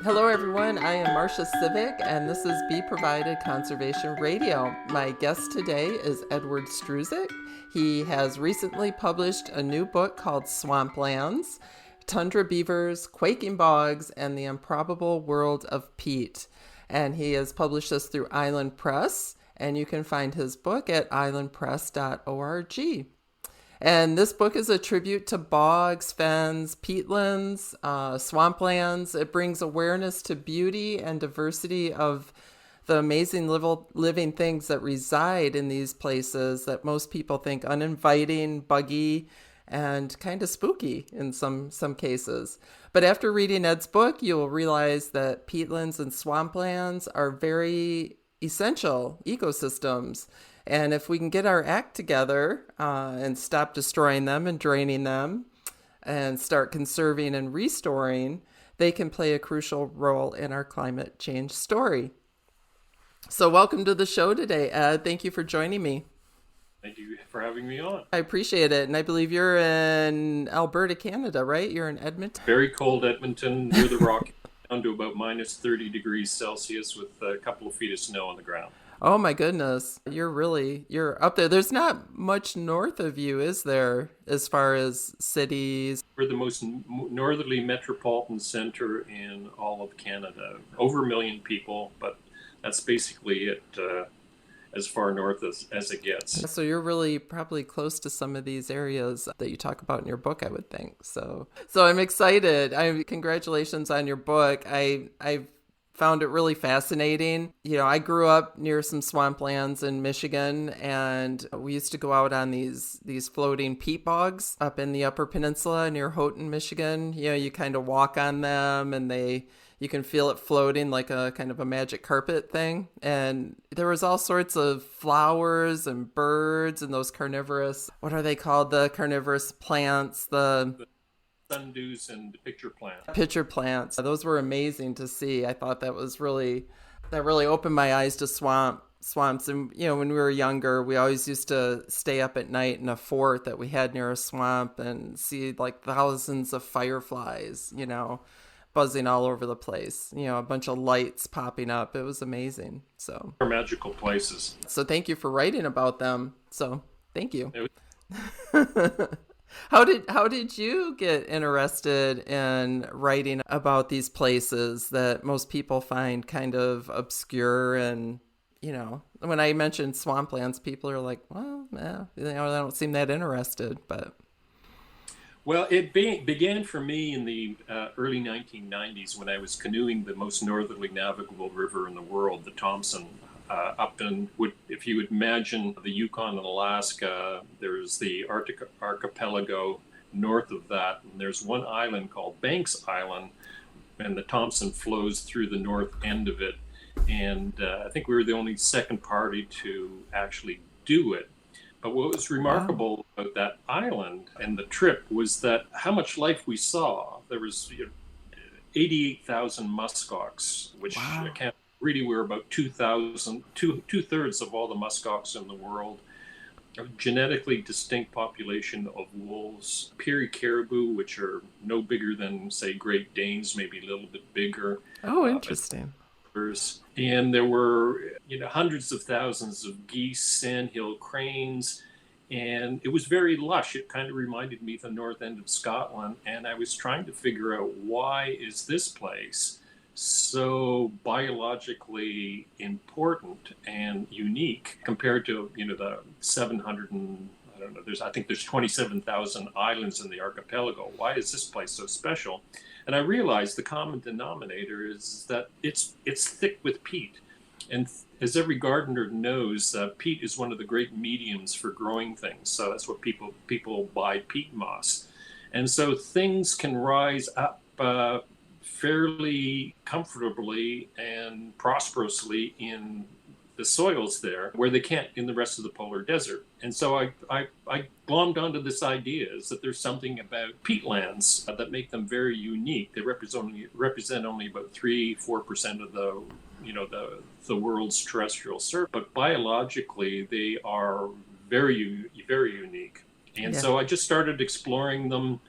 Hello, everyone. I am Marcia Civic, and this is Bee Provided Conservation Radio. My guest today is Edward Struzik. He has recently published a new book called Swamplands, Tundra Beavers, Quaking Bogs, and the Improbable World of Peat. And he has published this through Island Press, and you can find his book at islandpress.org. And this book is a tribute to bogs, fens, peatlands, swamplands. It brings awareness to beauty and diversity of the amazing living things that reside in these places that most people think uninviting, buggy, and kind of spooky in some cases. But after reading Ed's book, you will realize that peatlands and swamplands are very essential ecosystems. And if we can get our act together and stop destroying them and draining them and start conserving and restoring, they can play a crucial role in our climate change story. So welcome to the show today, Ed. Thank you for joining me. Thank you for having me on. I appreciate it. And I believe you're in Alberta, Canada, right? You're in Edmonton? Very cold Edmonton, near the Rockies, down to about minus 30 degrees Celsius with a couple of feet of snow on the ground. Oh my goodness. You're up there. There's not much north of you, is there, as far as cities? We're the most northerly metropolitan center in all of Canada. Over 1 million people, but that's basically it as far north as it gets. So you're really probably close to some of these areas that you talk about in your book, I would think. So I'm excited. Congratulations on your book. I've found it really fascinating. You know, I grew up near some swamplands in Michigan, and we used to go out on these floating peat bogs up in the Upper Peninsula near Houghton, Michigan. You know, you kind of walk on them, and you can feel it floating like a kind of a magic carpet thing. And there was all sorts of flowers and birds and those carnivorous, what are they called? The carnivorous plants, the sundews and pitcher plants. Pitcher plants. Those were amazing to see. I thought that really opened my eyes to swamps. And, you know, when we were younger, we always used to stay up at night in a fort that we had near a swamp and see like thousands of fireflies, you know, buzzing all over the place, you know, a bunch of lights popping up. It was amazing. So They're magical places. So thank you for writing about them. So thank you. How did you get interested in writing about these places that most people find kind of obscure? And, you know, when I mentioned swamplands, people are like, well, yeah, you know, they don't seem that interested. But well, it began for me in the early 1990s when I was canoeing the most northerly navigable river in the world, the Thompson. Up in, if you would imagine the Yukon and Alaska, there's the Arctic archipelago north of that, and there's one island called Banks Island, and the Thompson flows through the north end of it. And I think we were the only second party to actually do it. But what was remarkable about that island and the trip was that how much life we saw. There was 88,000 muskox, which can't really we're about 2/3 of all the muskox in the world, a genetically distinct population of wolves, Peary caribou, which are no bigger than, say, Great Danes, maybe a little bit bigger. Oh, interesting. And there were, you know, hundreds of thousands of geese, sandhill cranes, and it was very lush. It kind of reminded me of the north end of Scotland, and I was trying to figure out, why is this place so biologically important and unique compared to, you know, the 700 and I don't know, I think there's 27,000 islands in the archipelago. Why is this place so special? And I realized the common denominator is that it's thick with peat. And as every gardener knows, peat is one of the great mediums for growing things. So that's what people buy peat moss. And so things can rise up fairly comfortably and prosperously in the soils there, where they can't in the rest of the polar desert. And so I glommed onto this idea, is that there's something about peatlands that make them very unique. They represent only about 3-4% of the world's terrestrial surface, but biologically they are very, very unique. And so I just started exploring them,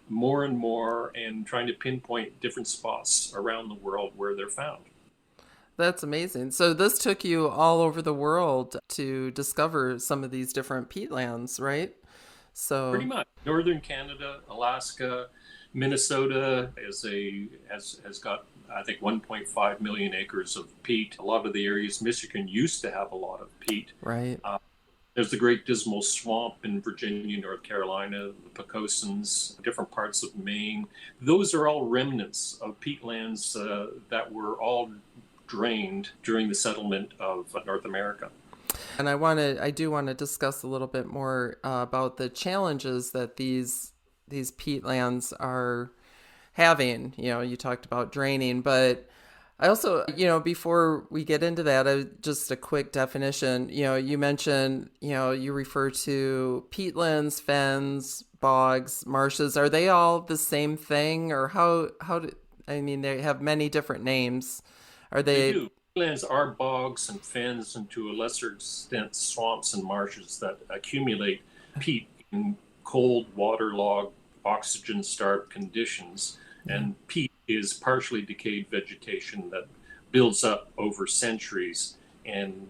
more and more and trying to pinpoint different spots around the world where they're found. That's amazing. So this took you all over the world to discover some of these different peatlands, right? Pretty So, much. Northern Canada, Alaska, Minnesota has got, I think, 1.5 million acres of peat. A lot of the areas, Michigan used to have a lot of peat. right. There's the Great Dismal Swamp in Virginia, North Carolina, the Pecosins, different parts of Maine. Those are all remnants of peatlands that were all drained during the settlement of North America. And I do want to discuss a little bit more about the challenges that these peatlands are having. You know, you talked about draining, but I also, before we get into that, just a quick definition. You mentioned, you refer to peatlands, fens, bogs, marshes. Are they all the same thing, or I mean, they have many different names. Are They they? do. Peatlands are bogs and fens, and to a lesser extent, swamps and marshes that accumulate peat in cold, waterlogged, oxygen-starved conditions. And peat is partially decayed vegetation that builds up over centuries. And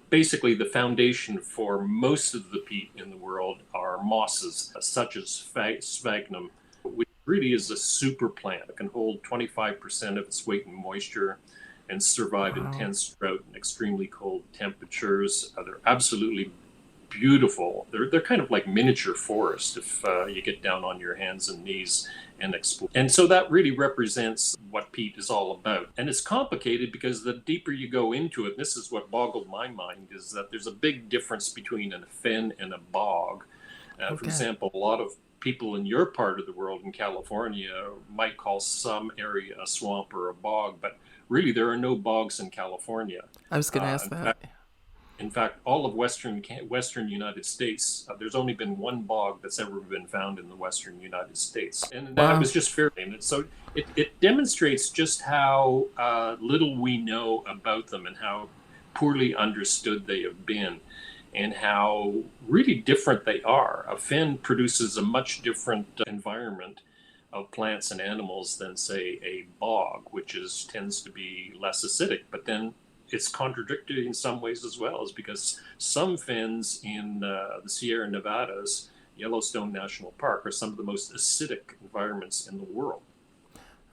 basically the foundation for most of the peat in the world are mosses, such as sphagnum, which really is a super plant. It can hold 25% of its weight in moisture and survive Wow. intense drought and extremely cold temperatures. They're absolutely beautiful. They're kind of like miniature forest if you get down on your hands and knees and explore. And so that really represents what peat is all about. And it's complicated because the deeper you go into it, this is what boggled my mind, is that there's a big difference between a fen and a bog. For Okay. example, a lot of people in your part of the world in California might call some area a swamp or a bog, but really there are no bogs in California. I was going to ask In that. fact, in fact, all of Western United States, there's only been one bog that's ever been found in the Western United States, and I Wow. was just fairly. And so it demonstrates just how little we know about them and how poorly understood they have been, and how really different they are. A fen produces a much different environment of plants and animals than, say, a bog, which tends to be less acidic. But then it's contradictory in some ways as well, is because some fens in the Sierra Nevadas, Yellowstone National Park, are some of the most acidic environments in the world.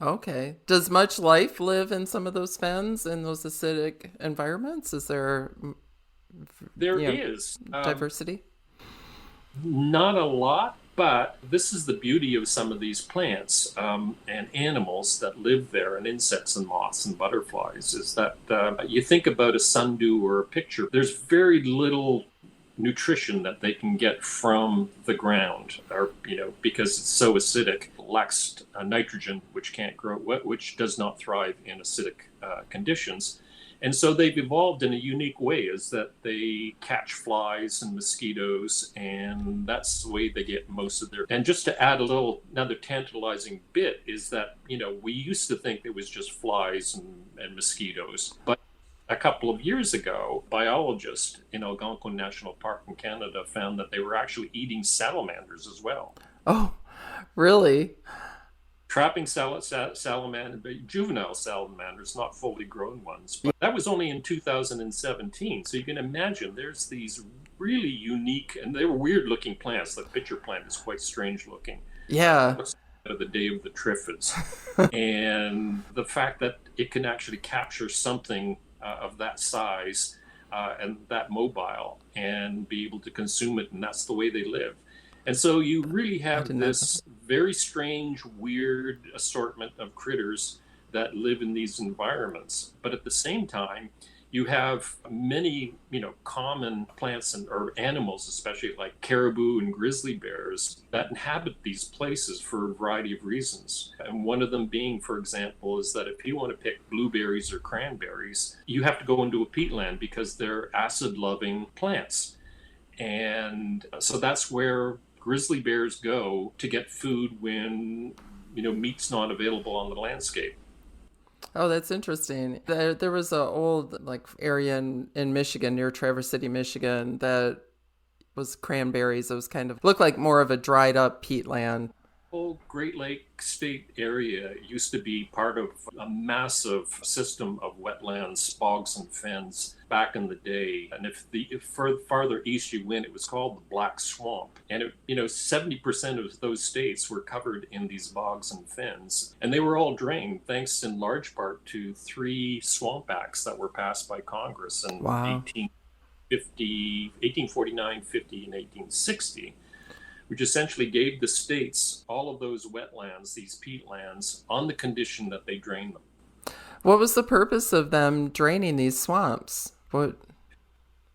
Okay. Does much life live in some of those fens in those acidic environments? Is there, There you know, is diversity? not a lot, but this is the beauty of some of these plants and animals that live there, and insects and moths and butterflies, is that you think about a sundew or a picture, there's very little nutrition that they can get from the ground, or because it's so acidic, lacks nitrogen, which can't grow, which does not thrive in acidic conditions. And so they've evolved in a unique way, is that they catch flies and mosquitoes, and that's the way they get most of their. And just to add another tantalizing bit is that, we used to think it was just flies and mosquitoes, but a couple of years ago, biologists in Algonquin National Park in Canada found that they were actually eating salamanders as well. Oh, really? Trapping juvenile salamanders, not fully grown ones. But that was only in 2017. So you can imagine there's these really unique, and they were weird looking plants. The pitcher plant is quite strange looking. Yeah. Looks like the day of the Triffids. And the fact that it can actually capture something of that size and that mobile and be able to consume it, and that's the way they live. And so you really have this very strange, weird assortment of critters that live in these environments. But at the same time, you have many, common plants or animals, especially like caribou and grizzly bears, that inhabit these places for a variety of reasons. And one of them being, for example, is that if you want to pick blueberries or cranberries, you have to go into a peatland because they're acid-loving plants. And so that's where grizzly bears go to get food when, meat's not available on the landscape. Oh, that's interesting. There was a old area in Michigan, near Traverse City, Michigan, that was cranberries. It was kind of looked like more of a dried up peatland. whole Great Lake State area used to be part of a massive system of wetlands, bogs, and fens back in the day. And if farther east you went, it was called the Black Swamp. And 70% of those states were covered in these bogs and fens, and they were all drained thanks in large part to three swamp acts that were passed by Congress in Wow. 1849, 50, and 1860, which essentially gave the states all of those wetlands, these peatlands, on the condition that they drain them. What was the purpose of them draining these swamps? What?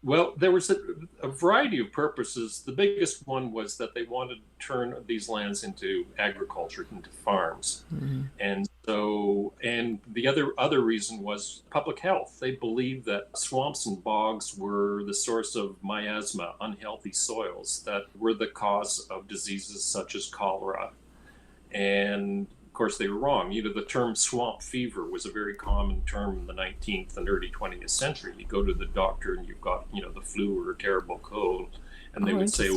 Well, there was a variety of purposes. The biggest one was that they wanted to turn these lands into agriculture, into farms. Mm-hmm. And the other reason was public health. They believed that swamps and bogs were the source of miasma, unhealthy soils that were the cause of diseases such as cholera. And of course, they were wrong. The term swamp fever was a very common term in the 19th and early 20th century. You go to the doctor and you've got, the flu or a terrible cold, and they would say,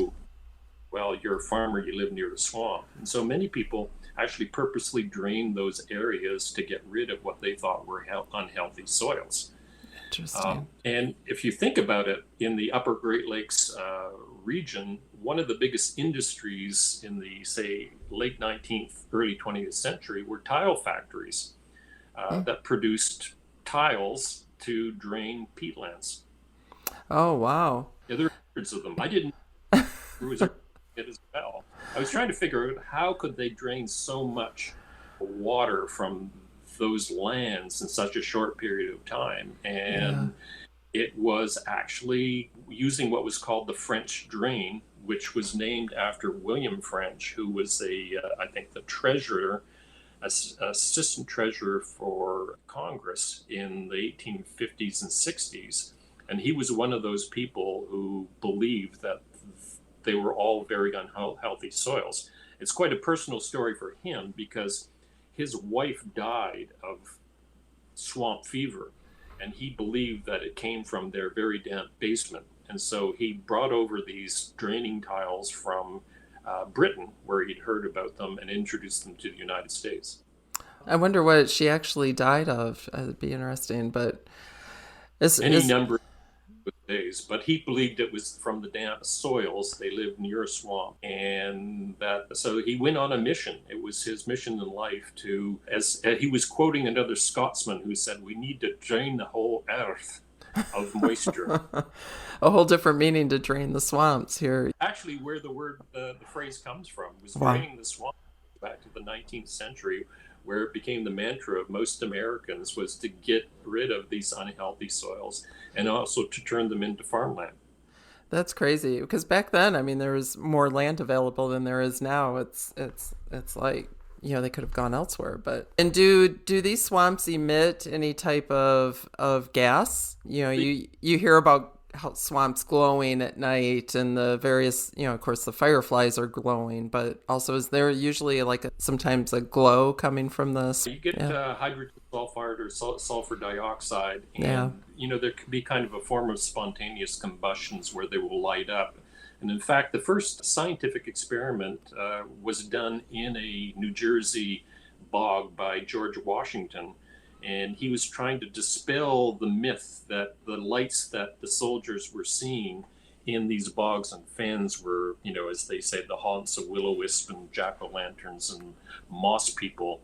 well, you're a farmer, you live near the swamp. And so many people actually purposely drained those areas to get rid of what they thought were unhealthy soils. Interesting. And if you think about it, in the upper Great Lakes region, one of the biggest industries in the, say, late 19th, early 20th century were tile factories that produced tiles to drain peatlands. Oh, wow. Yeah, there are hundreds of them. I didn't know there was it as well. I was trying to figure out how could they drain so much water from those lands in such a short period of time. And it was actually using what was called the French drain, which was named after William French, who was I think the treasurer, assistant treasurer for Congress in the 1850s and 60s. And he was one of those people who believed that they were all very unhealthy soils. It's quite a personal story for him because his wife died of swamp fever, and he believed that it came from their very damp basement. And so he brought over these draining tiles from Britain, where he'd heard about them, and introduced them to the United States. I wonder what she actually died of. It'd be interesting, but Number of days, but he believed it was from the damp soils. They lived near a swamp, and so he went on a mission. It was his mission in life to, as he was quoting another Scotsman who said, "We need to drain the whole earth of moisture." A whole different meaning to drain the swamps here. Actually, where the phrase comes from was Wow. draining the swamp back to the 19th century, where it became the mantra of most Americans was to get rid of these unhealthy soils and also to turn them into farmland. That's crazy because back then, I mean, there was more land available than there is now. It's like, they could have gone elsewhere. And do these swamps emit any type of gas? You hear about how swamps glowing at night and the various, of course the fireflies are glowing, but also is there usually sometimes a glow coming from this? You get hydrogen sulfide or sulfur dioxide, and there could be kind of a form of spontaneous combustions where they will light up. And in fact, the first scientific experiment was done in a New Jersey bog by George Washington. And he was trying to dispel the myth that the lights that the soldiers were seeing in these bogs and fens were, as they say, the haunts of will-o-wisp and jack-o'-lanterns and moss people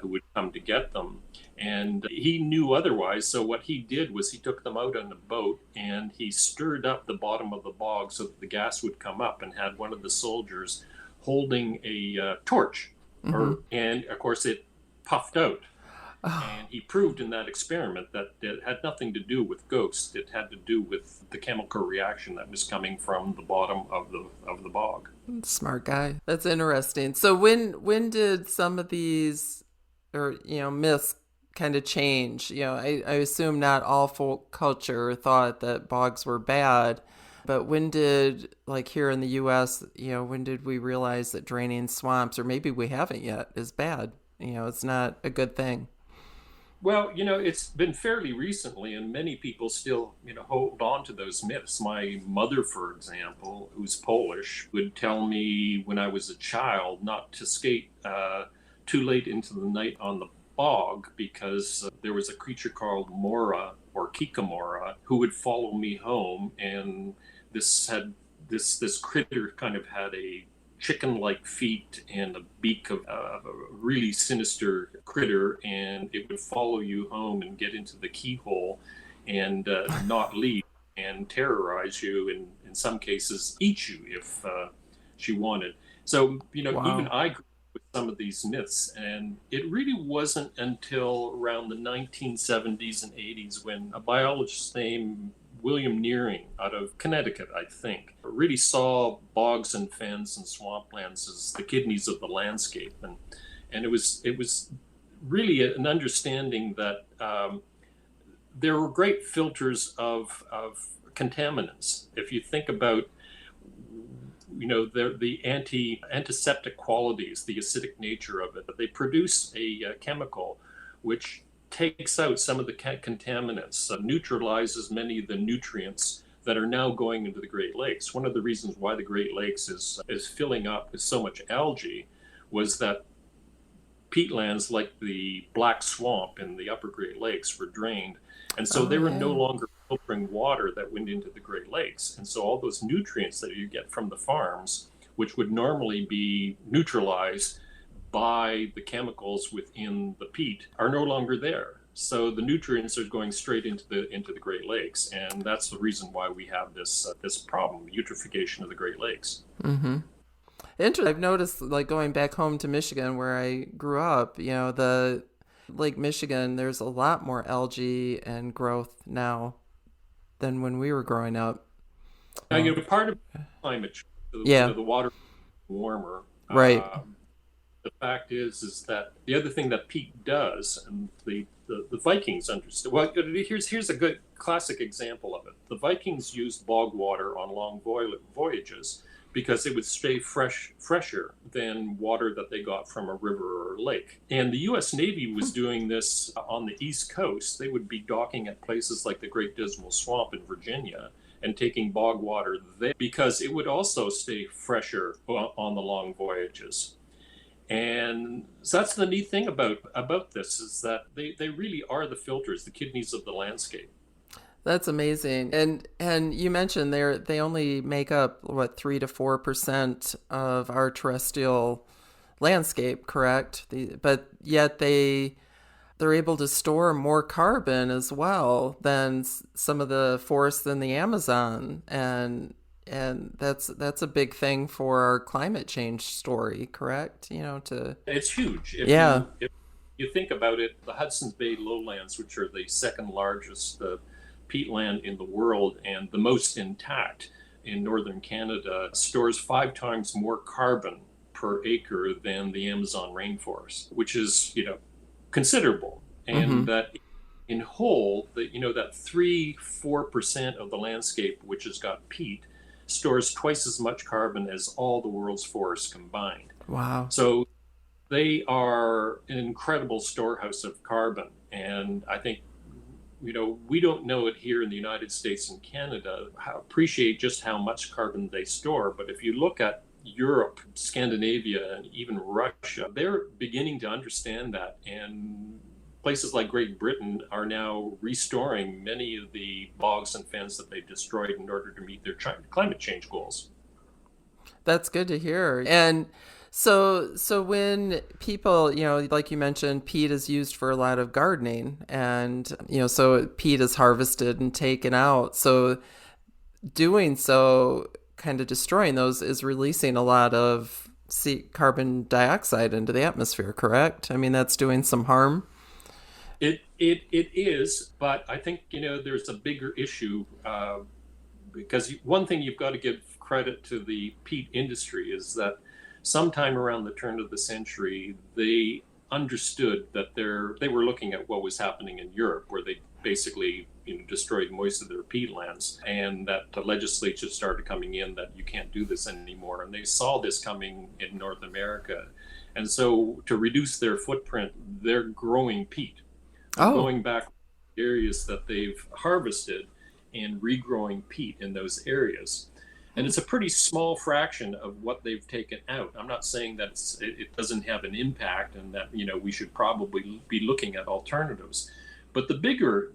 who would come to get them. And he knew otherwise, so what he did was he took them out on a boat and he stirred up the bottom of the bog so that the gas would come up, and had one of the soldiers holding a torch. Mm-hmm. And of course it puffed out. And he proved in that experiment that it had nothing to do with ghosts. It had to do with the chemical reaction that was coming from the bottom of the bog. Smart guy. That's interesting. So when did some of these, or myths kind of change? I assume not all folk culture thought that bogs were bad, but when did, here in the U.S., when did we realize that draining swamps, or maybe we haven't yet, is bad? It's not a good thing. Well, it's been fairly recently, and many people still, hold on to those myths. My mother, for example, who's Polish, would tell me when I was a child not to skate too late into the night on the bog because there was a creature called Mora or Kikamora who would follow me home, and this critter kind of had a chicken-like feet and a beak of a really sinister critter, and it would follow you home and get into the keyhole and not leave and terrorize you, and in some cases eat you if she wanted. So even Wow. I grew up with some of these myths, and it really wasn't until around the 1970s and 80s when a biologist named William Nearing out of Connecticut, I think, really saw bogs and fens and swamplands as the kidneys of the landscape, and it was really an understanding that there were great filters of contaminants. If you think about the antiseptic qualities, the acidic nature of it, they produce a chemical which takes out some of the contaminants, neutralizes many of the nutrients that are now going into the Great Lakes. One of the reasons why the Great Lakes is filling up with so much algae was that peatlands like the Black Swamp in the upper Great Lakes were drained. And so Oh, they were no yeah. longer filtering water that went into the Great Lakes. And so all those nutrients that you get from the farms, which would normally be neutralized by the chemicals within the peat, are no longer there. So the nutrients are going straight into the Great Lakes, and that's the reason why we have this problem, eutrophication of the Great Lakes. Mm-hmm. Interesting. I've noticed, like going back home to Michigan where I grew up, the Lake Michigan, there's a lot more algae and growth now than when we were growing up. Now, Oh, part of climate change, yeah, the water warmer. right. The fact is that the other thing that peat does, and the Vikings understood. Well, here's a good classic example of it. The Vikings used bog water on long voyages because it would stay fresher than water that they got from a river or a lake. And the U.S. Navy was doing this on the East Coast. They would be docking at places like the Great Dismal Swamp in Virginia and taking bog water there because it would also stay fresher on the long voyages. And so that's the neat thing about this is that they really are the filters, the kidneys of the landscape. That's amazing. And you mentioned they only make up what 3 to 4% of our terrestrial landscape, correct? But yet they're able to store more carbon as well than some of the forests in the Amazon, and that's a big thing for our climate change story, correct? To It's huge. yeah. If you think about it, the Hudson's Bay lowlands, which are the second largest peatland in the world and the most intact in northern Canada, stores 5 times more carbon per acre than the Amazon rainforest, which is considerable. Mm-hmm. And that in whole, that 3-4% of the landscape which has got peat stores twice as much carbon as all the world's forests combined. Wow. So they are an incredible storehouse of carbon. And I think, we don't know it here in the United States and Canada, appreciate just how much carbon they store. But if you look at Europe, Scandinavia, and even Russia, they're beginning to understand that. And places like Great Britain are now restoring many of the bogs and fens that they destroyed in order to meet their climate change goals. That's good to hear. And so when people, like you mentioned, peat is used for a lot of gardening, and so peat is harvested and taken out. So doing so, kind of destroying those, is releasing a lot of carbon dioxide into the atmosphere, correct? I mean, that's doing some harm. It is, but I think there's a bigger issue because one thing you've got to give credit to the peat industry is that sometime around the turn of the century they understood that they were looking at what was happening in Europe, where they basically destroyed most of their peatlands, and that the legislature started coming in that you can't do this anymore, and they saw this coming in North America, and so to reduce their footprint, they're growing peat. Oh. going back to areas that they've harvested and regrowing peat in those areas. And it's a pretty small fraction of what they've taken out. I'm not saying that it doesn't have an impact and that, we should probably be looking at alternatives. But the bigger,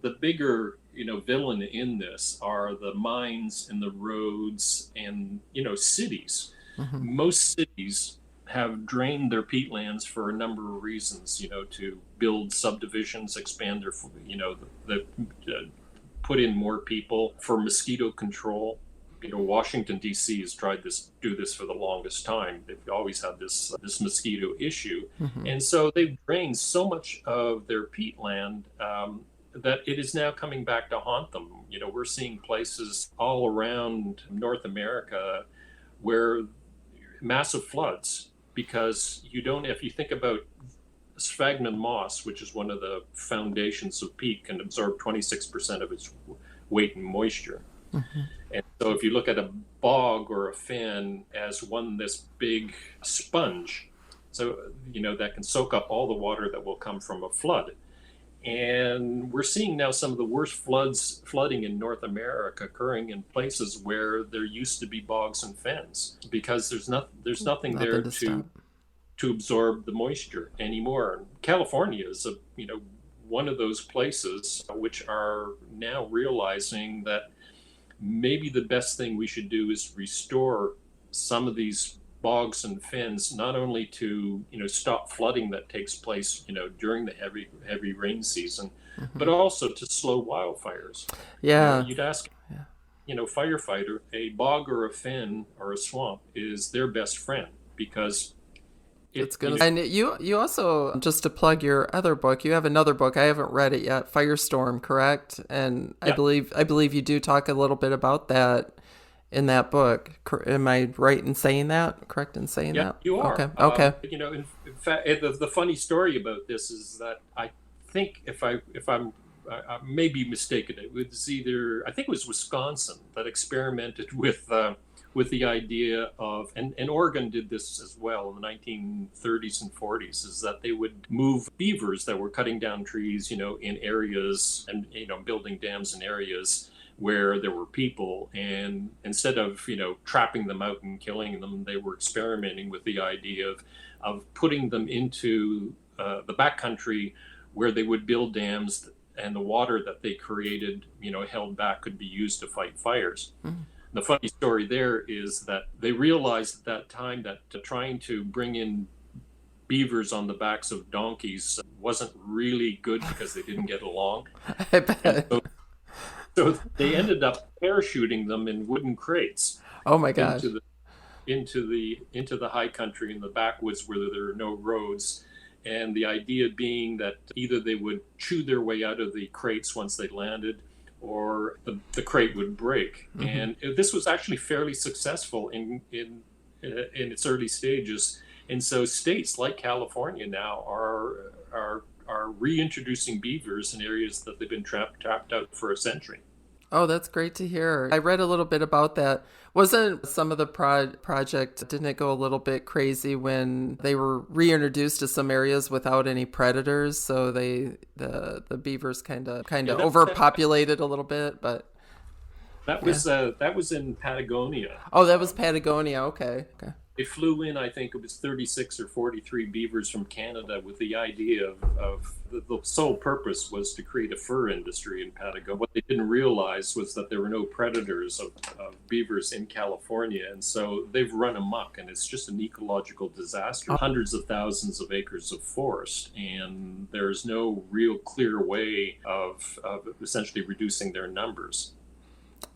villain in this are the mines and the roads and, cities. Mm-hmm. Most cities have drained their peatlands for a number of reasons, to build subdivisions, expand their, put in more people for mosquito control. Washington D.C. has tried do this for the longest time. They've always had this mosquito issue, Mm-hmm. and so they've drained so much of their peatland that it is now coming back to haunt them. We're seeing places all around North America where massive floods, because if you think about sphagnum moss, which is one of the foundations of peat, can absorb 26% of its weight in moisture. Mm-hmm. And so if you look at a bog or a fen as this big sponge, so, that can soak up all the water that will come from a flood. And we're seeing now some of the worst flooding in North America occurring in places where there used to be bogs and fens, because there's nothing there to absorb the moisture anymore. California is one of those places which are now realizing that maybe the best thing we should do is restore some of these bogs and fens, not only to stop flooding that takes place during the heavy rain season, Mm-hmm. but also to slow wildfires. Yeah. You'd ask firefighter, a bog or a fen or a swamp is their best friend, because it's gonna. And you also, just to plug your other book, you have another book. I haven't read it yet, Firestorm, correct? And Yeah. I believe you do talk a little bit about that in that book. Am I right in saying that? Correct in saying that? Yeah, you are. Okay. In fact, the funny story about this is that I think if I'm I may be mistaken, it was I think it was Wisconsin that experimented with the idea of, and Oregon did this as well in the 1930s and 40s, is that they would move beavers that were cutting down trees, in areas and, building dams in areas where there were people. And instead of, trapping them out and killing them, they were experimenting with the idea of putting them into the backcountry where they would build dams, and the water that they created, held back, could be used to fight fires. Mm. The funny story there is that they realized at that time that trying to bring in beavers on the backs of donkeys wasn't really good, because they didn't get along. I bet. So they ended up parachuting them in wooden crates. Oh my gosh. Into the high country in the backwoods where there are no roads. And the idea being that either they would chew their way out of the crates once they landed, or the crate would break. Mm-hmm. And this was actually fairly successful in its early stages. And so states like California now are reintroducing beavers in areas that they've been trapped out for a century. Oh, that's great to hear. I read a little bit about that. Wasn't some of the project, didn't it go a little bit crazy when they were reintroduced to some areas without any predators? So the beavers kind of overpopulated a little bit, but that was in Patagonia. Oh, that was Patagonia. Okay. They flew in, I think it was 36 or 43 beavers from Canada, with the idea of the sole purpose was to create a fur industry in Patagonia. What they didn't realize was that there were no predators of beavers in California. And so they've run amok, and it's just an ecological disaster. Hundreds of thousands of acres of forest, and there's no real clear way of essentially reducing their numbers.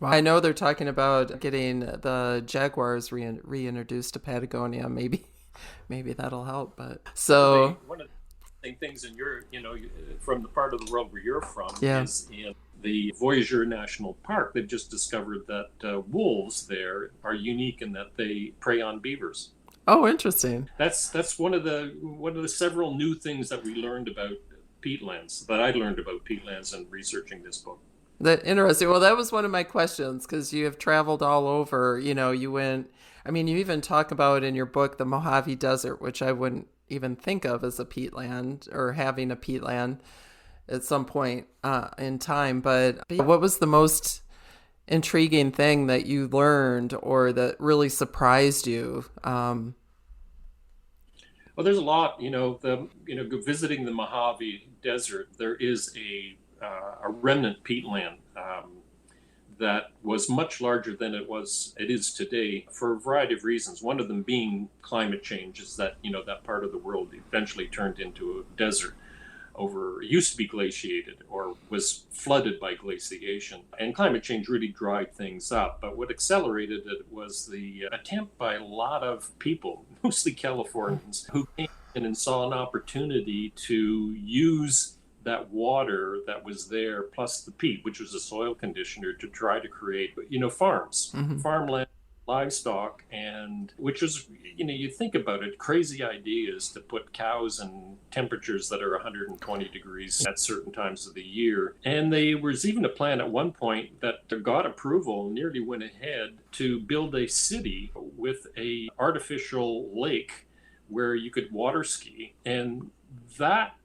Wow. I know they're talking about getting the jaguars reintroduced to Patagonia. Maybe that'll help. But so one of the things in your, from the part of the world where you're from, yeah. is in the Voyageur National Park. They've just discovered that wolves there are unique in that they prey on beavers. Oh, interesting. That's one of the several new things that we learned about peatlands, that I learned about peatlands in researching this book. That interesting. Well, that was one of my questions, because you have traveled all over. You went. I mean, you even talk about in your book the Mojave Desert, which I wouldn't even think of as a peatland or having a peatland. at some point in time. But what was the most intriguing thing that you learned or that really surprised you? Well, there's a lot. Visiting the Mojave Desert, there is a remnant peatland that was much larger than it is today for a variety of reasons. One of them being climate change, is that that part of the world eventually turned into a desert. It used to be glaciated or was flooded by glaciation. And climate change really dried things up. But what accelerated it was the attempt by a lot of people, mostly Californians, who came in and saw an opportunity to use that water that was there, plus the peat, which was a soil conditioner, to try to create, farms, farmland, livestock, and which was, you think about it, crazy ideas to put cows in temperatures that are 120 degrees at certain times of the year. And there was even a plan at one point that got approval, nearly went ahead, to build a city with a artificial lake where you could water ski. And that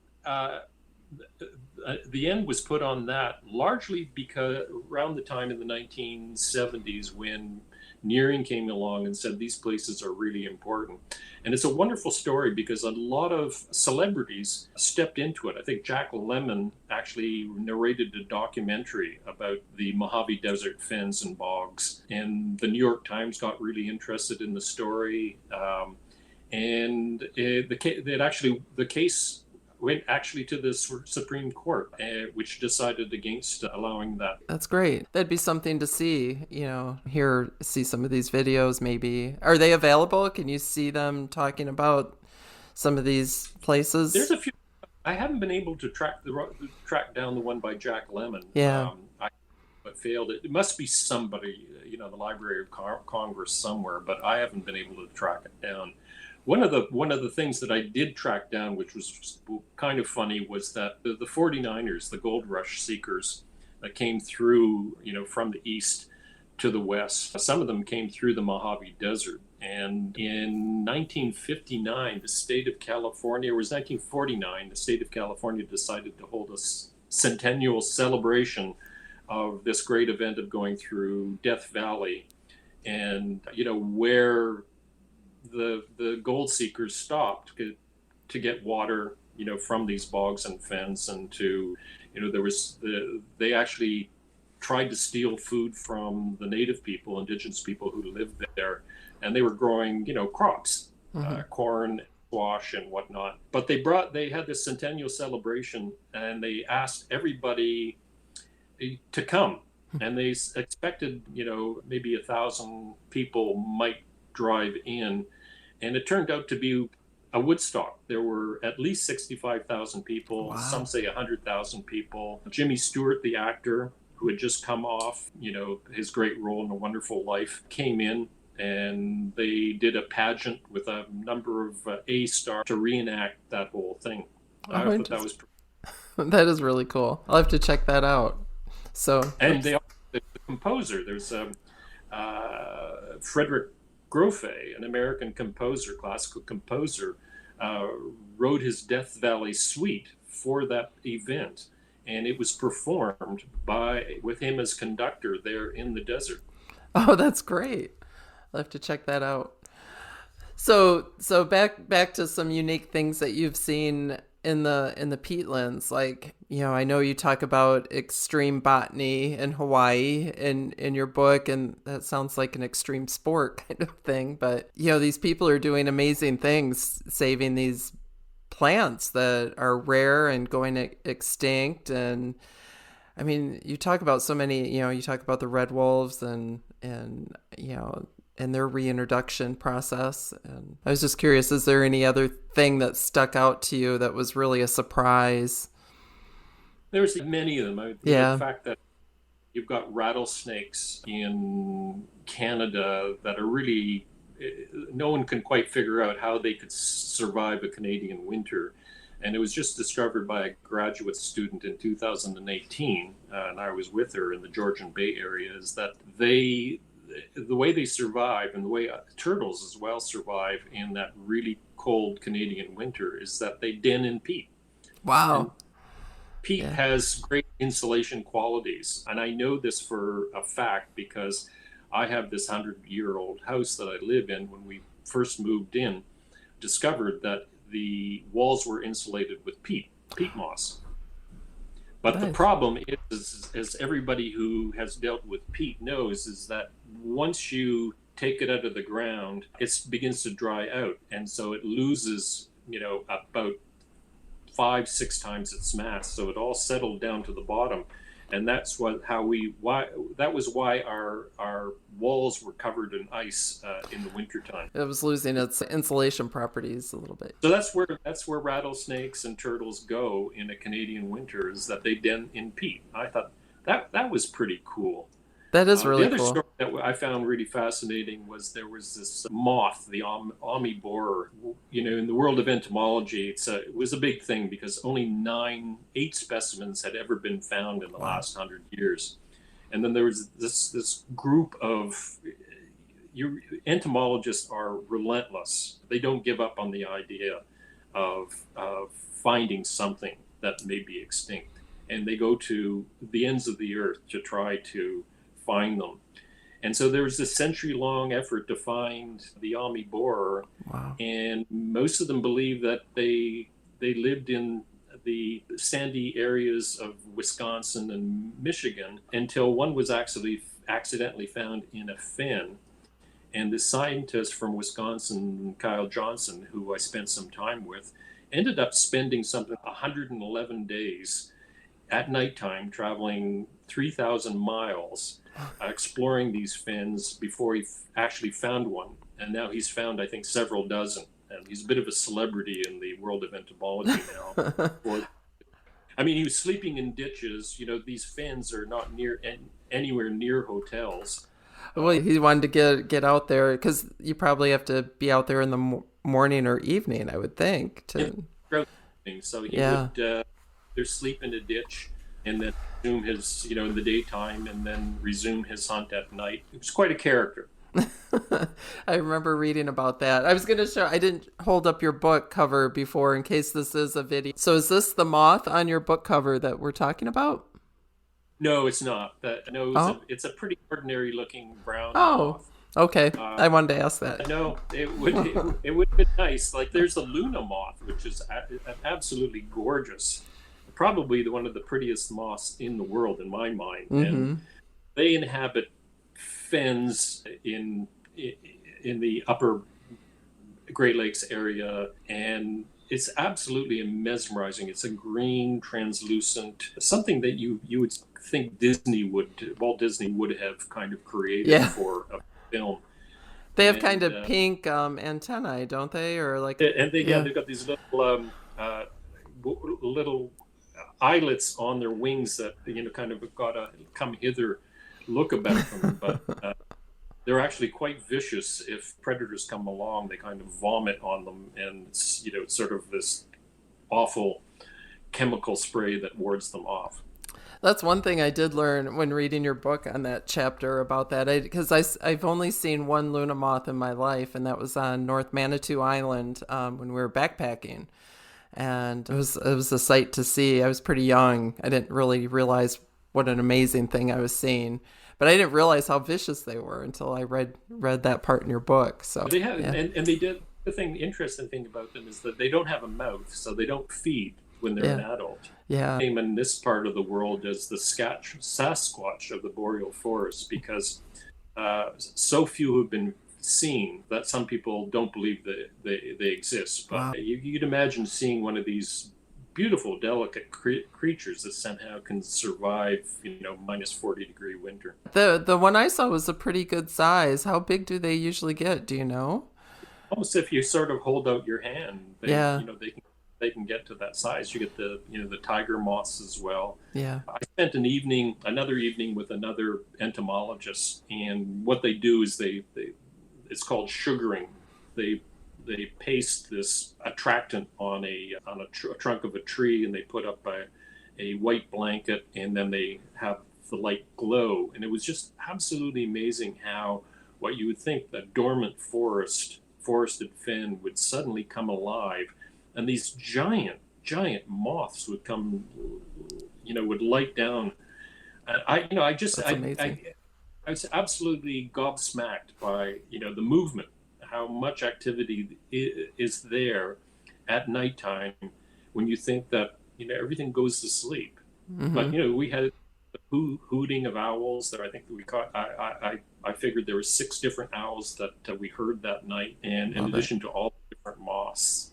the end was put on that largely because around the time in the 1970s when Nearing came along and said these places are really important. And it's a wonderful story because a lot of celebrities stepped into it. I think Jack Lemmon actually narrated a documentary about the Mojave Desert fens and bogs. And the New York Times got really interested in the story. The case went actually to the Supreme Court, which decided against allowing that. That's great. That'd be something to see, see some of these videos maybe. Are they available? Can you see them talking about some of these places? There's a few. I haven't been able to track down the one by Jack Lemmon. Yeah. I failed it. It must be somebody, the Library of Congress somewhere, but I haven't been able to track it down. One of the things that I did track down, which was kind of funny, was that the 49ers, the gold rush seekers that came through, from the east to the west, some of them came through the Mojave Desert. And in 1959, the state of California, it was 1949, the state of California decided to hold a centennial celebration of this great event of going through Death Valley, and, where the gold seekers stopped to get water, from these bogs and fens, and to, they actually tried to steal food from the native people, indigenous people who lived there, and they were growing, crops, corn, squash, and whatnot. But they had this centennial celebration, and they asked everybody to come, and they expected, maybe 1,000 people might drive in, and it turned out to be a Woodstock. There were at least 65,000 people. Wow. Some say 100,000 people. Jimmy Stewart, the actor, who had just come off, his great role in A Wonderful Life, came in, and they did a pageant with a number of A-stars to reenact that whole thing. I thought that was that is really cool. I'll have to check that out. And the composer, there's Frederick Grofe, an American composer, classical composer, wrote his Death Valley Suite for that event, and it was performed with him as conductor there in the desert. Oh, that's great. I'll have to check that out. So back to some unique things that you've seen in the peatlands. Like, I know you talk about extreme botany in Hawaii in your book, and that sounds like an extreme sport kind of thing. But, these people are doing amazing things, saving these plants that are rare and going extinct. And I mean, you talk about so many, you talk about the red wolves and their reintroduction process. And I was just curious, is there any other thing that stuck out to you that was really a surprise? There's many of them. Yeah. The fact that you've got rattlesnakes in Canada that are really, no one can quite figure out how they could survive a Canadian winter. And it was just discovered by a graduate student in 2018, and I was with her in the Georgian Bay area, is that the way they survive, and the way turtles as well survive in that really cold Canadian winter, is that they den in peat. Wow. Peat Yeah. has great insulation qualities, and I know this for a fact because I have this 100-year-old house that I live in. When we first moved in, discovered that the walls were insulated with peat moss. But the Nice. problem is, as everybody who has dealt with peat knows, is that once you take it out of the ground, it begins to dry out, and so it loses, about 5, 6 times its mass. So it all settled down to the bottom, and that's why that was why our walls were covered in ice in the wintertime. It was losing its insulation properties a little bit. So that's where rattlesnakes and turtles go in a Canadian winter, is that they den in peat. I thought that was pretty cool. That is The really other cool. story that I found really fascinating was there was this moth, the Omnibore. In the world of entomology, it was a big thing because only 8 specimens had ever been found in the Wow. last 100 years, and then there was this group of entomologists are relentless. They don't give up on the idea of finding something that may be extinct, and they go to the ends of the earth to try to find them. And so there was this century-long effort to find the Omnibore, Wow. and most of them believe that they lived in the sandy areas of Wisconsin and Michigan until one was actually accidentally found in a fen. And the scientist from Wisconsin, Kyle Johnson, who I spent some time with, ended up spending something 111 days at nighttime, traveling 3,000 miles, exploring these fens before he actually found one. And now he's found, I think, several dozen. And he's a bit of a celebrity in the world of entomology now. I mean, he was sleeping in ditches. These fens are not anywhere near hotels. Well, he wanted to get out there because you probably have to be out there in the morning or evening, I would think. So he Yeah. would either sleep in a ditch and then resume his, in the daytime, and then resume his hunt at night. It was quite a character. I remember reading about that. I was going to show, I didn't hold up your book cover before in case this is a video. So is this the moth on your book cover that we're talking about? No, it's not. No, Oh. it's a pretty ordinary looking brown Oh, moth. okay. I wanted to ask that. No, it would be nice. Like, there's the Luna Moth, which is absolutely gorgeous. Probably one of the prettiest moths in the world, in my mind. Mm-hmm. And they inhabit fens in the upper Great Lakes area, and it's absolutely mesmerizing. It's a green, translucent, something that you would think Walt Disney would have kind of created for a film. They have kind of pink antennae, don't they? Or like, and they've got these little eyelets on their wings that kind of got a come hither look about them, but they're actually quite vicious. If predators come along, they kind of vomit on them, and it's sort of this awful chemical spray that wards them off. That's one thing I did learn when reading your book on that chapter about that, because I've only seen one Luna moth in my life, and that was on North Manitou Island when we were backpacking, and it was a sight to see. I was pretty young. I didn't really realize what an amazing thing I was seeing, but I didn't realize how vicious they were until I read that part in your book. So they have, and they did. The interesting thing about them is that they don't have a mouth, so they don't feed when they're an adult. Yeah. Name in this part of the world as the Sasquatch of the boreal forest, because so few have been seen that some people don't believe that they exist. But Wow. you'd imagine seeing one of these beautiful, delicate creatures that somehow can survive, minus 40-degree winter. The one I saw was a pretty good size. How big do they usually get? Do you know? Almost if you sort of hold out your hand, they can get to that size. You get the tiger moths as well. Yeah. I spent another evening with another entomologist, and what they do is it's called sugaring. They paste this attractant on a trunk of a tree, and they put up a white blanket, and then they have the light glow. And it was just absolutely amazing how what you would think a dormant forested fen would suddenly come alive. And these giant giant moths would come, would light down. And That's amazing. I was absolutely gobsmacked by, the movement, how much activity is there at nighttime when you think that, everything goes to sleep. Hmm. But, we had the hooting of owls that I think that we caught. I figured there were 6 different owls that we heard that night. And in Love it. addition to all the different moths,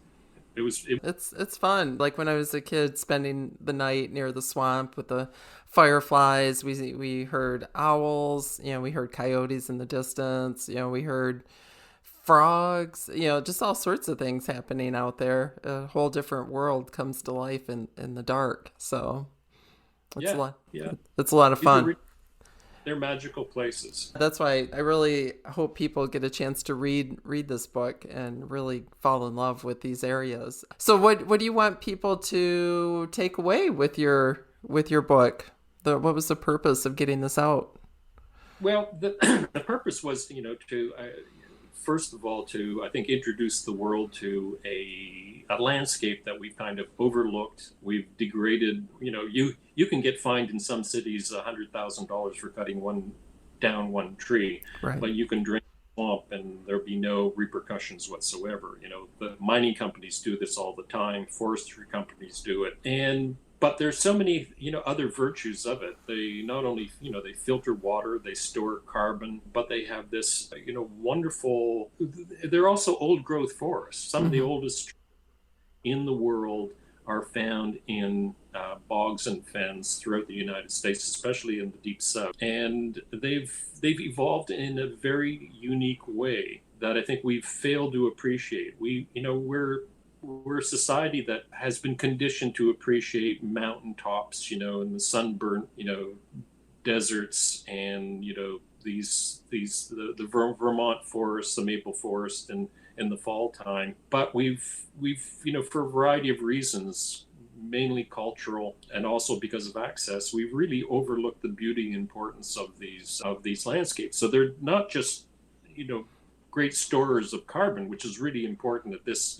it It's fun. Like when I was a kid, spending the night near the swamp with the fireflies. We heard owls. We heard coyotes in the distance. We heard frogs. Just all sorts of things happening out there. A whole different world comes to life in the dark. So it's a yeah, lot. yeah. It's a lot of These are fun. they're magical places. That's why I really hope people get a chance to read this book and really fall in love with these areas. So what do you want people to take away with your book? What was the purpose of getting this out? Well, the purpose was, to first of all, to I think introduce the world to a landscape that we've kind of overlooked. We've degraded. You can get fined in some cities $100,000 for cutting down one tree, Right. but you can drain a swamp and there'll be no repercussions whatsoever. The mining companies do this all the time. Forestry companies do it, but there's so many other virtues of it. They not only they filter water, they store carbon, but they have this wonderful. They're also old growth forests. Some of the Mm-hmm. oldest in the world are found in bogs and fens throughout the United States, especially in the deep south, and they've evolved in a very unique way that I think we've failed to appreciate. We're a society that has been conditioned to appreciate mountaintops, and the sunburnt, deserts, and the Vermont forest, the maple forest, and in the fall time. But we've for a variety of reasons, mainly cultural and also because of access, we've really overlooked the beauty and importance of these landscapes. So they're not just you know great storers of carbon, which is really important at this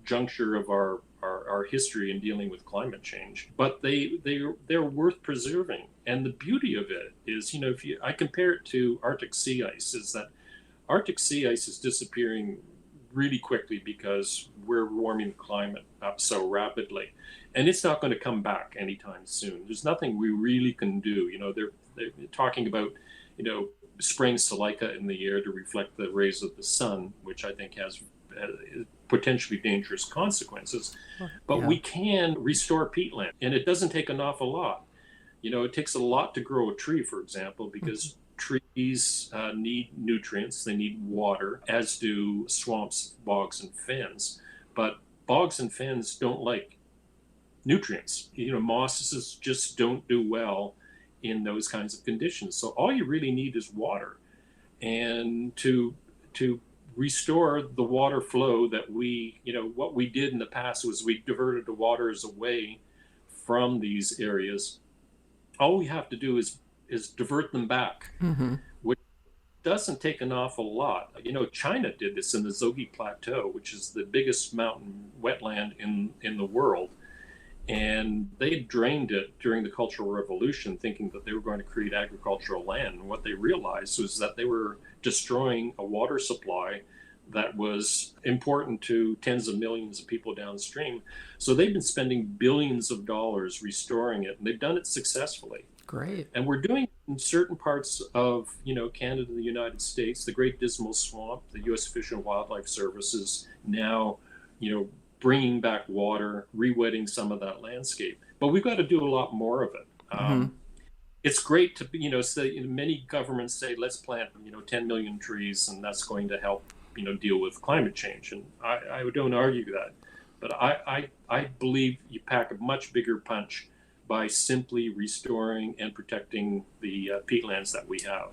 juncture of our history in dealing with climate change. But they're worth preserving, and the beauty of it is, if I compare it to Arctic sea ice, is that Arctic sea ice is disappearing really quickly because we're warming the climate up so rapidly, and it's not going to come back anytime soon. There's nothing we really can do. They're talking about spraying silica in the air to reflect the rays of the sun, which I think has potentially dangerous consequences. But Yeah. we can restore peatland, and it doesn't take an awful lot. It takes a lot to grow a tree, for example, because trees need nutrients, they need water, as do swamps, bogs, and fens. But bogs and fens don't like nutrients. Mosses just don't do well in those kinds of conditions. So all you really need is water, and to restore the water flow that what we did in the past was we diverted the waters away from these areas. All we have to do is divert them back, Mm-hmm. which doesn't take an awful lot. China did this in the Zogi Plateau, which is the biggest mountain wetland in the world. And they drained it during the Cultural Revolution, thinking that they were going to create agricultural land. And what they realized was that they were destroying a water supply that was important to tens of millions of people downstream. So they've been spending billions of dollars restoring it, and they've done it successfully. Great. And we're doing it in certain parts of Canada, the United States. The Great Dismal Swamp, the U.S. Fish and Wildlife Service is now, bringing back water, re-wetting some of that landscape. But we've got to do a lot more of it. Mm-hmm. It's great to say, many governments say, let's plant 10 million trees, and that's going to help deal with climate change. And I don't argue that, but I believe you pack a much bigger punch by simply restoring and protecting the peatlands that we have.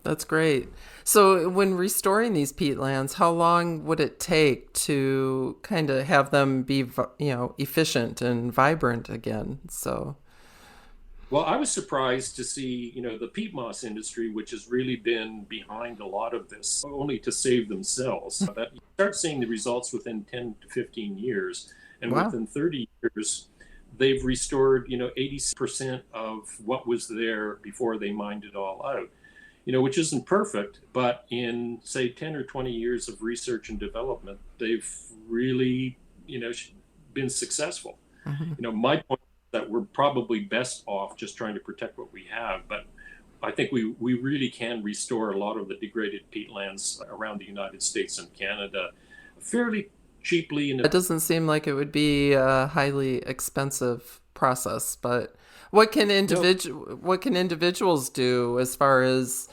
That's great. So, when restoring these peatlands, how long would it take to kind of have them be, efficient and vibrant again? So, Well, I was surprised to see, the peat moss industry, which has really been behind a lot of this, only to save themselves. That you start seeing the results within 10 to 15 years, and wow. within 30 years, they've restored, 80% of what was there before they mined it all out. Which isn't perfect, but in say 10 or 20 years of research and development, they've really, been successful. My point is that we're probably best off just trying to protect what we have, but I think we really can restore a lot of the degraded peatlands around the United States and Canada fairly cheaply. It doesn't seem like it would be a highly expensive process, but what can individuals do as far as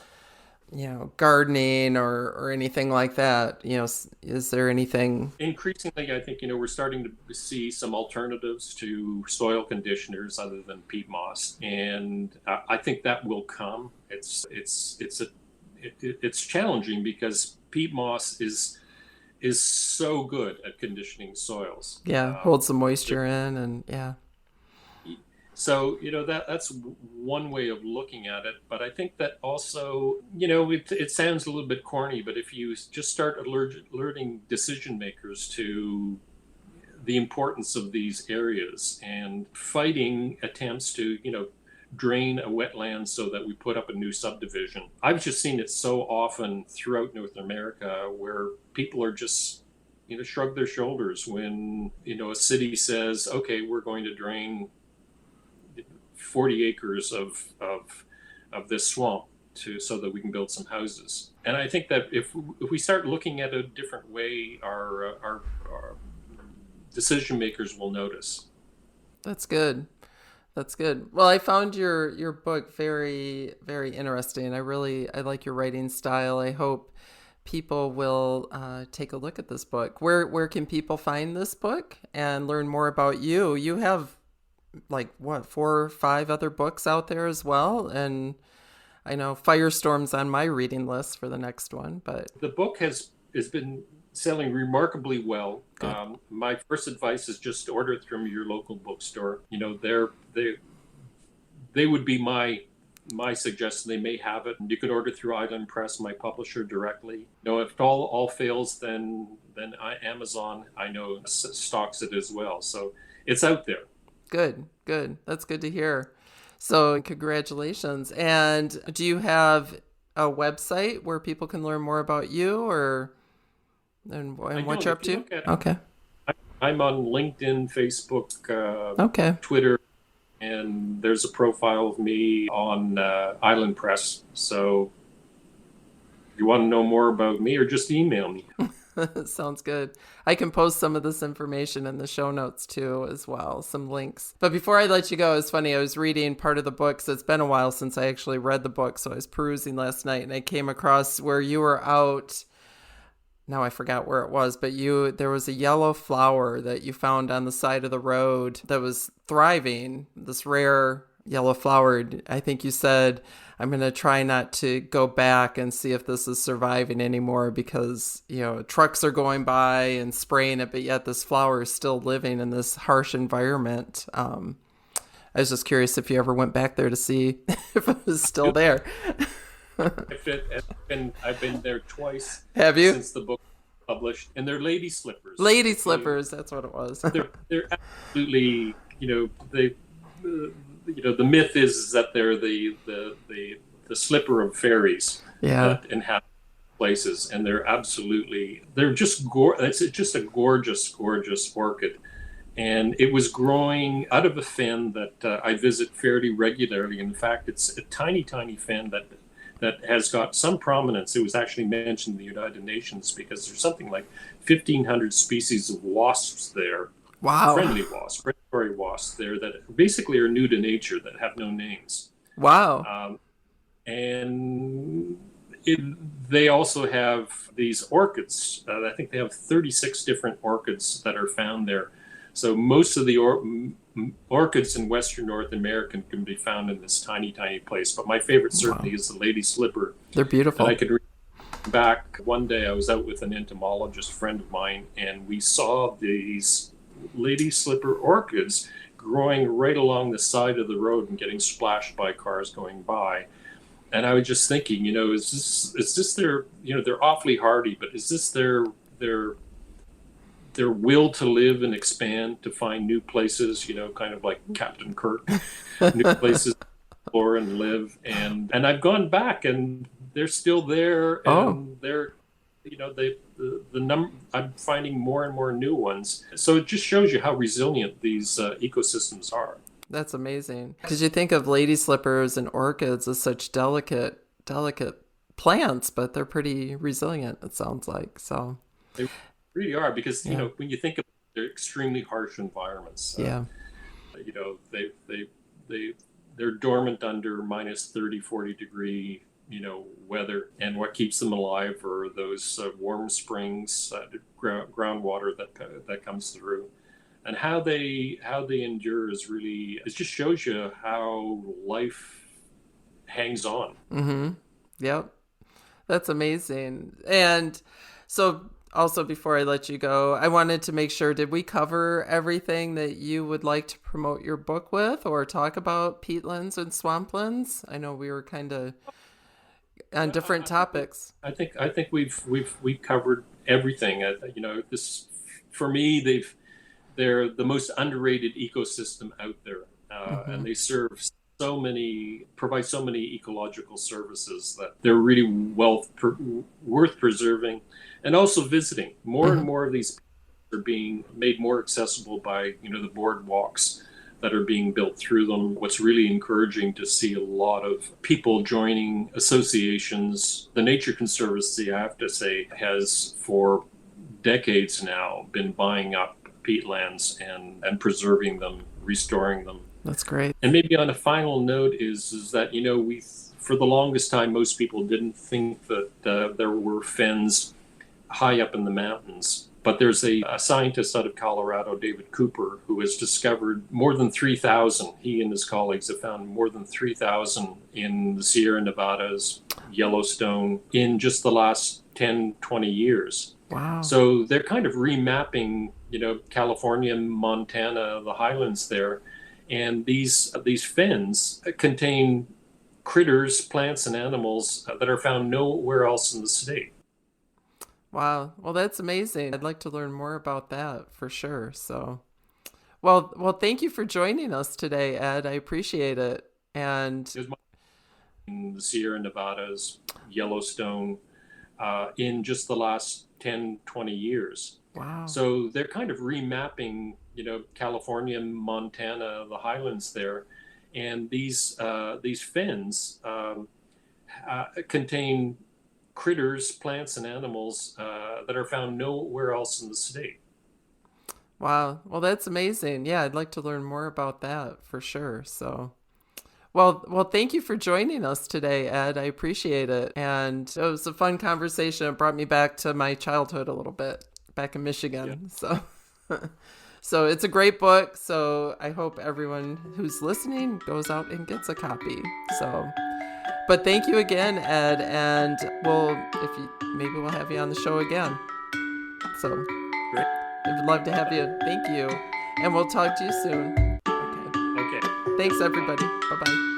gardening or anything like that? Is there anything? Increasingly, I think, we're starting to see some alternatives to soil conditioners other than peat moss. And I think that will come. It's challenging because peat moss is so good at conditioning soils. Yeah, holds the moisture in, and yeah. So, that's one way of looking at it. But I think that also, it sounds a little bit corny, but if you just start alerting decision makers to the importance of these areas and fighting attempts to, drain a wetland so that we put up a new subdivision. I've just seen it so often throughout North America where people are just, shrug their shoulders when, a city says, okay, we're going to drain 40 acres of this swamp so that we can build some houses. And I think that if we start looking at a different way, our decision makers will notice. That's good. That's good. Well, I found your book very, very interesting. I like your writing style. I hope people will take a look at this book. Where can people find this book and learn more about you? You have 4 or 5 other books out there as well, and I know Firestorm's on my reading list for the next one. But the book has been selling remarkably well. My first advice is just order it from your local bookstore. They would be my suggestion. They may have it. You could order through Island Press, my publisher, directly. If all fails, then Amazon, I know, stocks it as well. So it's out there. Good. That's good to hear. So congratulations. And do you have a website where people can learn more about you and what you're up to? Okay. I'm on LinkedIn, Facebook, okay, Twitter, and there's a profile of me on Island Press. So if you want to know more about me, or just email me. Sounds good. I can post some of this information in the show notes too, as well, some links. But before I let you go, it's funny, I was reading part of the book, so it's been a while since I actually read the book, so I was perusing last night, and I came across where you were out. Now I forgot where it was, but there was a yellow flower that you found on the side of the road that was thriving, this rare yellow flower. I think you said, I'm going to try not to go back and see if this is surviving anymore because, trucks are going by and spraying it, but yet this flower is still living in this harsh environment. I was just curious if you ever went back there to see if it was still there. I've been there twice. Have you? Since the book was published, and they're lady slippers. Lady slippers, that's what it was. they're absolutely, the myth is that they're the slipper of fairies that inhabit places, and they're just it's just a gorgeous orchid. And it was growing out of a fen that I visit fairly regularly. In fact, it's a tiny fen that has got some prominence. It was actually mentioned in the United Nations because there's something like 1,500 species of wasps there. Wow. Friendly wasps, predatory wasps there that basically are new to nature, that have no names. Wow. And they also have these orchids. I think they have 36 different orchids that are found there. So most of the orchids in Western North America can be found in this tiny place. But my favorite certainly is the lady slipper. They're beautiful. And I could back one day, I was out with an entomologist friend of mine, and we saw these lady slipper orchids growing right along the side of the road and getting splashed by cars going by. And I was just thinking, is this their, they're awfully hardy, but is this their their will to live and expand, to find new places, kind of like Captain Kirk, new places to explore and live. And I've gone back, and they're still there, and they're, the number, I'm finding more and more new ones. So it just shows you how resilient these ecosystems are. That's amazing. Because you think of lady slippers and orchids as such delicate plants, but they're pretty resilient, it sounds like. So they really are, because when you think of it, they're extremely harsh environments. Yeah. They're dormant under minus 30, 40 degree weather, and what keeps them alive are those warm springs, groundwater that comes through. And how they endure is really, it just shows you how life hangs on. Mm-hmm. Yep. That's amazing. And so also, before I let you go, I wanted to make sure, did we cover everything that you would like to promote your book with, or talk about peatlands and swamplands? I know we were kind of on different topics. I think we've covered everything. This, for me, they're the most underrated ecosystem out there, and they provide so many ecological services that they're really worth preserving, and also visiting. More and more of these are being made more accessible by the boardwalks that are being built through them. What's really encouraging to see a lot of people joining associations. The Nature Conservancy, I have to say, has for decades now been buying up peatlands and preserving them, restoring them. That's great. And maybe on a final note is that, we, for the longest time, most people didn't think that there were fens high up in the mountains. But there's a scientist out of Colorado, David Cooper, who has discovered more than 3,000. He and his colleagues have found more than 3,000 in the Sierra Nevadas, Yellowstone, in just the last 10, 20 years. Wow. So they're kind of remapping, California, Montana, the highlands there. And these fens contain critters, plants, and animals that are found nowhere else in the state. Wow. Well, that's amazing. I'd like to learn more about that for sure. So, well, thank you for joining us today, Ed. I appreciate it. And in the Sierra Nevadas, Yellowstone, in just the last 10, 20 years. Wow. So they're kind of remapping, California, Montana, the highlands there. And these fens contain critters, plants, and animals that are found nowhere else in the state. Wow. Well, that's amazing. Yeah, I'd like to learn more about that for sure. So, well, thank you for joining us today, Ed. I appreciate it. And it was a fun conversation. It brought me back to my childhood a little bit, back in Michigan. Yeah. So it's a great book. So I hope everyone who's listening goes out and gets a copy. So, but thank you again, Ed. And maybe we'll have you on the show again. So great. I'd love to have you. Thank you. And we'll talk to you soon. Okay. Thanks, everybody. Bye-bye.